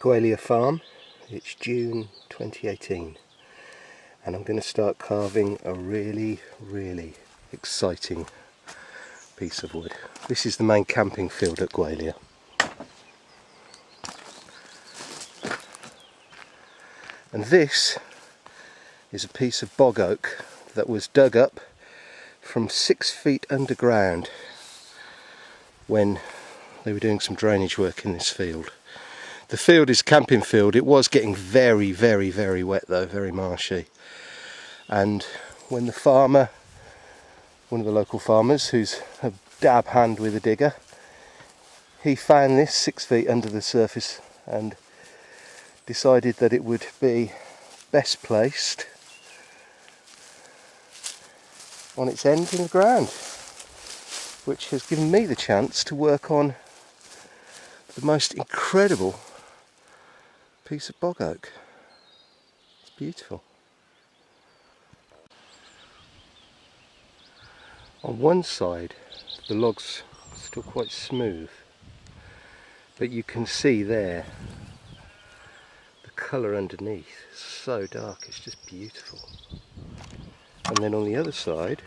Gwalia farm. It's June 2018 and I'm going to start carving a really exciting piece of wood. This is the main camping field at Gwalia. And this is a piece of bog oak that was dug up from 6 feet underground when they were doing some drainage work in this field. The field is a camping field. It was getting very wet though, very marshy. And when the farmer, one of the local farmers who's a dab hand with a digger, he found this 6 feet under the surface and decided that it would be best placed on its end in the ground, which has given me the chance to work on the most incredible piece of bog oak. It's beautiful. On one side the logs are still quite smooth, but you can see there the colour underneath is so dark, it's just beautiful. And then on the other side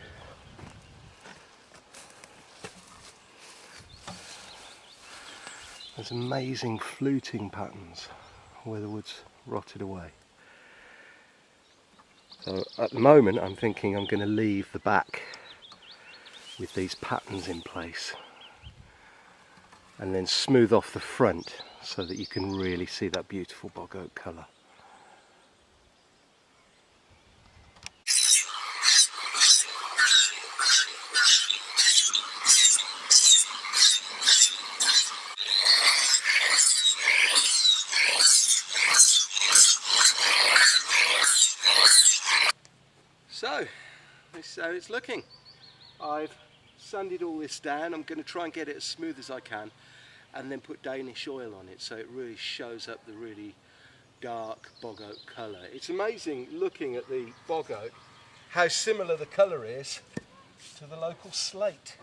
there's amazing fluting patterns where the wood's rotted away. So at the moment I'm thinking I'm going to leave the back with these patterns in place and then smooth off the front so that you can really see that beautiful bog oak colour. So, this is how it's looking. I've sanded all this down. I'm going to try and get it as smooth as I can and then put Danish oil on it so it really shows up the really dark bog oak colour. It's amazing looking at the bog oak how similar the colour is to the local slate.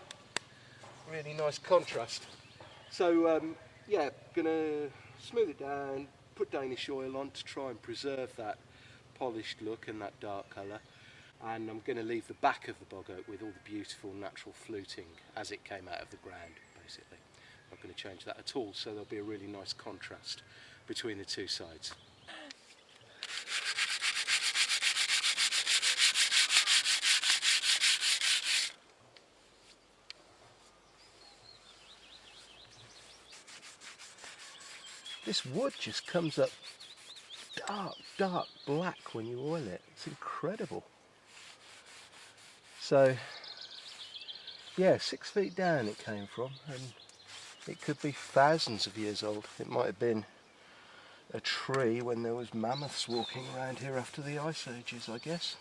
Really nice contrast. So yeah, going to smooth it down, put Danish oil on to try and preserve that polished look and that dark colour. And I'm going to leave the back of the bog oak with all the beautiful natural fluting as it came out of the ground, basically. I'm not going to change that at all, so there'll be a really nice contrast between the two sides. This wood just comes up dark black when you oil it. It's incredible. So yeah, 6 feet down it came from, and it could be thousands of years old. It might have been a tree when there was mammoths walking around here after the ice ages, I guess.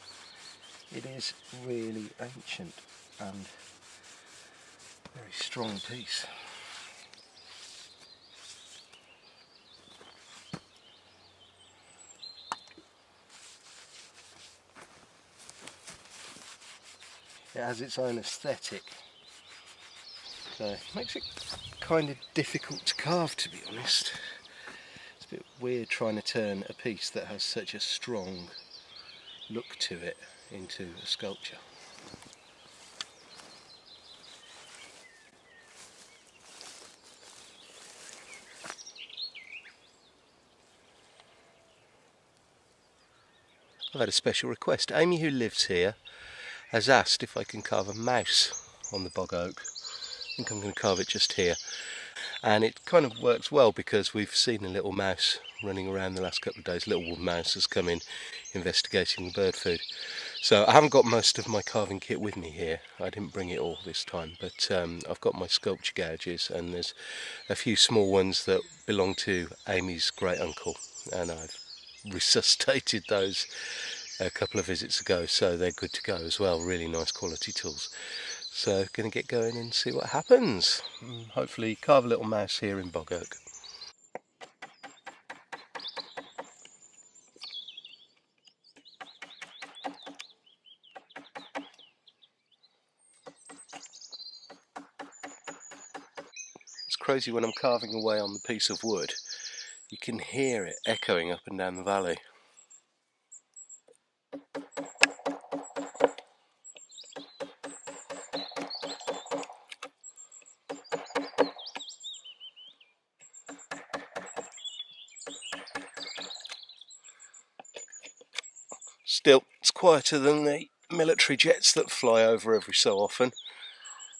It is really ancient and very strong piece. It has its own aesthetic, so it makes it kind of difficult to carve, to be honest. It's a bit weird trying to turn a piece that has such a strong look to it into a sculpture. I've had a special request. Amy, who lives here, has asked if I can carve a mouse on the bog oak. I think I'm going to carve it just here. And it kind of works well because we've seen a little mouse running around the last couple of days. A little wood mouse has come in investigating the bird food. So I haven't got most of my carving kit with me here. I didn't bring it all this time, but I've got my sculpture gouges and there's a few small ones that belong to Amy's great uncle, and I've resuscitated those a couple of visits ago, so they're good to go as well. Really nice quality tools. So going to get going and see what happens. Hopefully carve a little mouse here in bog oak. It's crazy when I'm carving away on the piece of wood. You can hear it echoing up and down the valley. Still, it's quieter than the military jets that fly over every so often.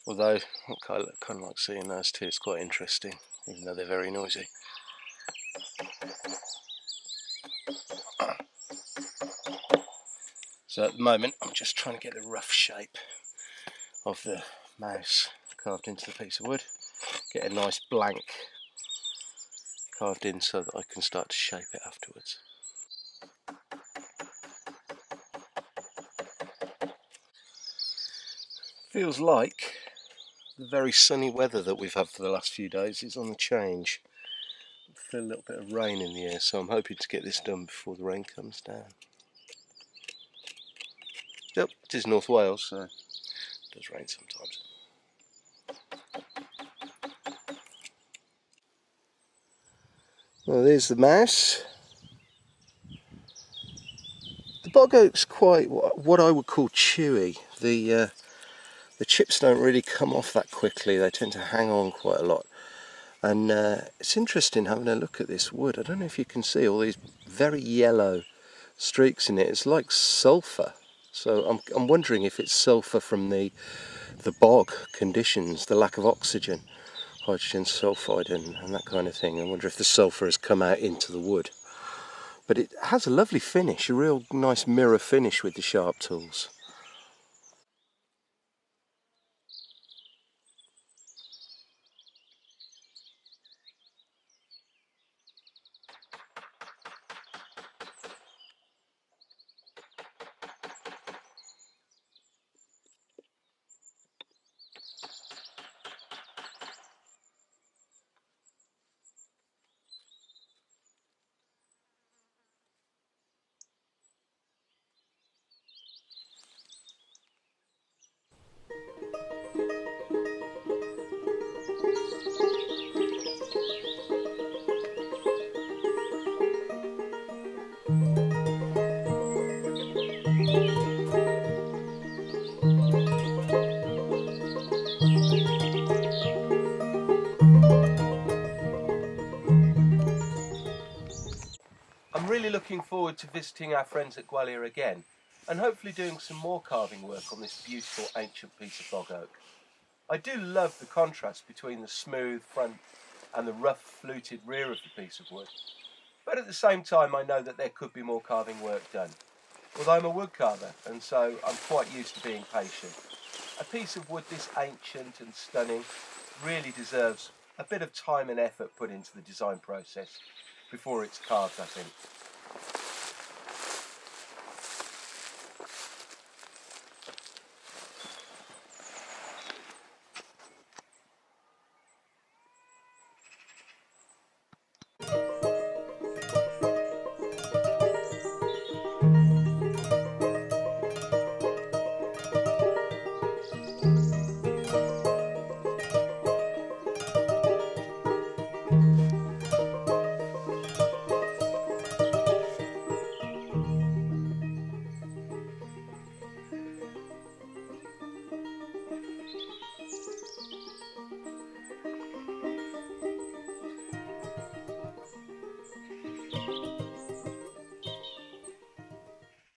Although, I kind of like seeing those too, it's quite interesting, even though they're very noisy. So at the moment, I'm just trying to get the rough shape of the mouse carved into the piece of wood. Get a nice blank carved in so that I can start to shape it afterwards. Feels like the very sunny weather that we've had for the last few days is on the change. I feel a little bit of rain in the air, so I'm hoping to get this done before the rain comes down. Yep, it is North Wales, so it does rain sometimes. Well, there's the mouse. The bog oak's quite what I would call chewy. The chips don't really come off that quickly, they tend to hang on quite a lot. And it's interesting having a look at this wood. I don't know if you can see all these very yellow streaks in it. It's like sulphur. So I'm wondering if it's sulphur from the bog conditions, the lack of oxygen, hydrogen sulfide and that kind of thing. I wonder if the sulphur has come out into the wood. But it has a lovely finish, a real nice mirror finish with the sharp tools. I'm really looking forward to visiting our friends at Gwalia again and hopefully doing some more carving work on this beautiful ancient piece of bog oak. I do love the contrast between the smooth front and the rough fluted rear of the piece of wood, but at the same time I know that there could be more carving work done. Although I'm a wood carver and so I'm quite used to being patient. A piece of wood this ancient and stunning really deserves a bit of time and effort put into the design process before it's carved, I think.